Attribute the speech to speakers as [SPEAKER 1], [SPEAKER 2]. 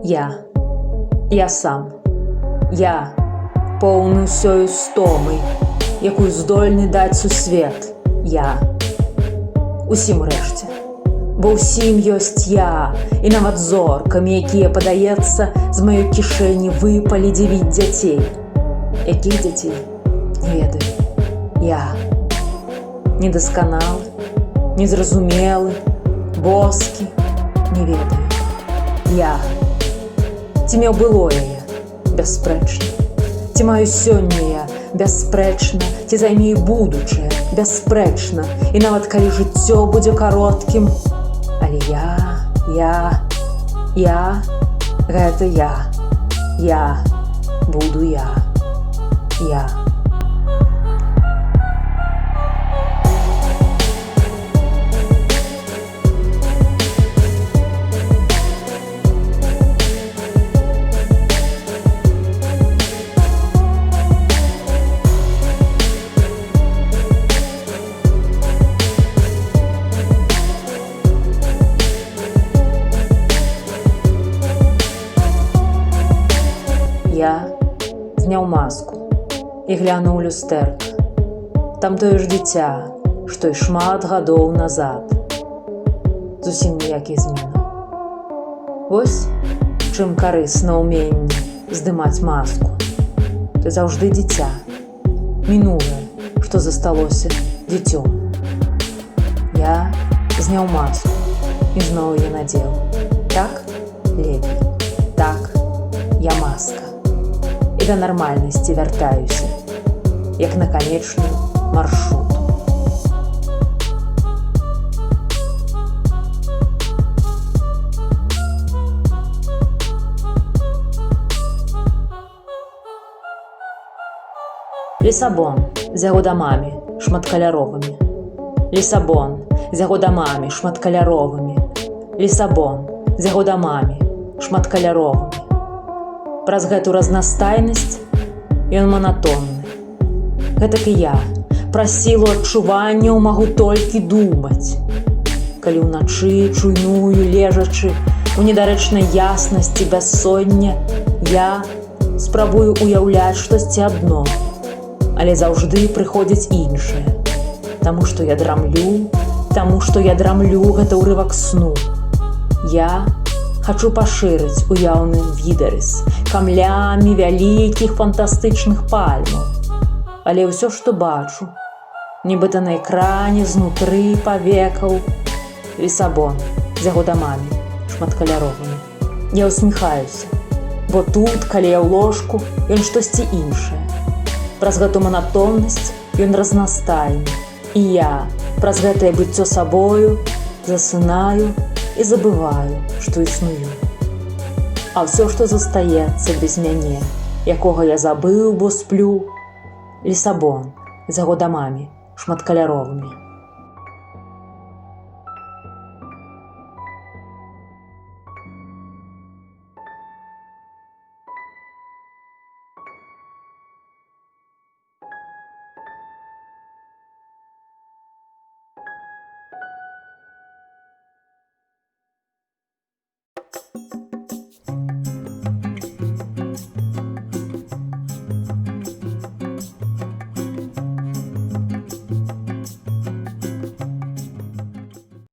[SPEAKER 1] Я сам. Я, поўны ўсёю стомай, якую здольны даць сусвет. Я. Усім рэшце. Бо ўсім ёсць я, і нават зоркамі, якія, падаецца, з маёй кішэні выпалі 9 дзяцей. Якіх дзяцей? Не ведаю. Я. Недасканалы, незразумелы, боскі, не ведаю. Я. Ці меў былое я, бясспрэчна. Ці маю сёння я, бясспрэчна, ці займе і будучае, бясспрэчна. І нават калі жыццё будзе кароткім, але я, гэта я буду я. Я зняў маску і глянуў у люстэрка. Там тое ж дзіця, што і шмат гадоў назад. Зусім ніякіх зменаў. Вось чым карысна ўменне здымаць маску. Ты заўжды дзіця. Мінулае, што засталося дзіцём. Я зняў маску і зноў яе надзеў. Так лепей. Так, я маска. І да нармальнасці вяртаюся, як на канечную маршруту. Лісабон з яго дамамі шматкаляровымі. Лісабон з яго дамамі шматкаляровымі. Лісабон з яго дамамі шматкаляровымі. Праз гэту разнастайнасць ён манатонны. Гэтак і я праз сілу адчуванняў магу толькі думаць. Калі ўначы чуйную лежачы у недарэчнай яснасці бяссоння, я спрабую уяўляць штосьці адно, але заўжды прыходзіць іншае. Таму што я драмлю, гэта ўрывак сну. Я хачу пашырыць уяўны відарыс камлямі вялікіх фантастычных пальмаў. Але ўсё, што бачу, нібыта на экране знутры павекаў, Лісабон з яго дамамі шматкаляровымі. Я ўсміхаюся, бо тут, калі я ў ложку, ён штосьці іншае. Праз гэту манатоннасць ён разнастайны. І я праз гэтае быццё сабою засынаю і забываю, што існую. А ўсё, што застаецца без мяне, якога я забыў, бо сплю, Лісабон з яго дамамі шматкаляровымі.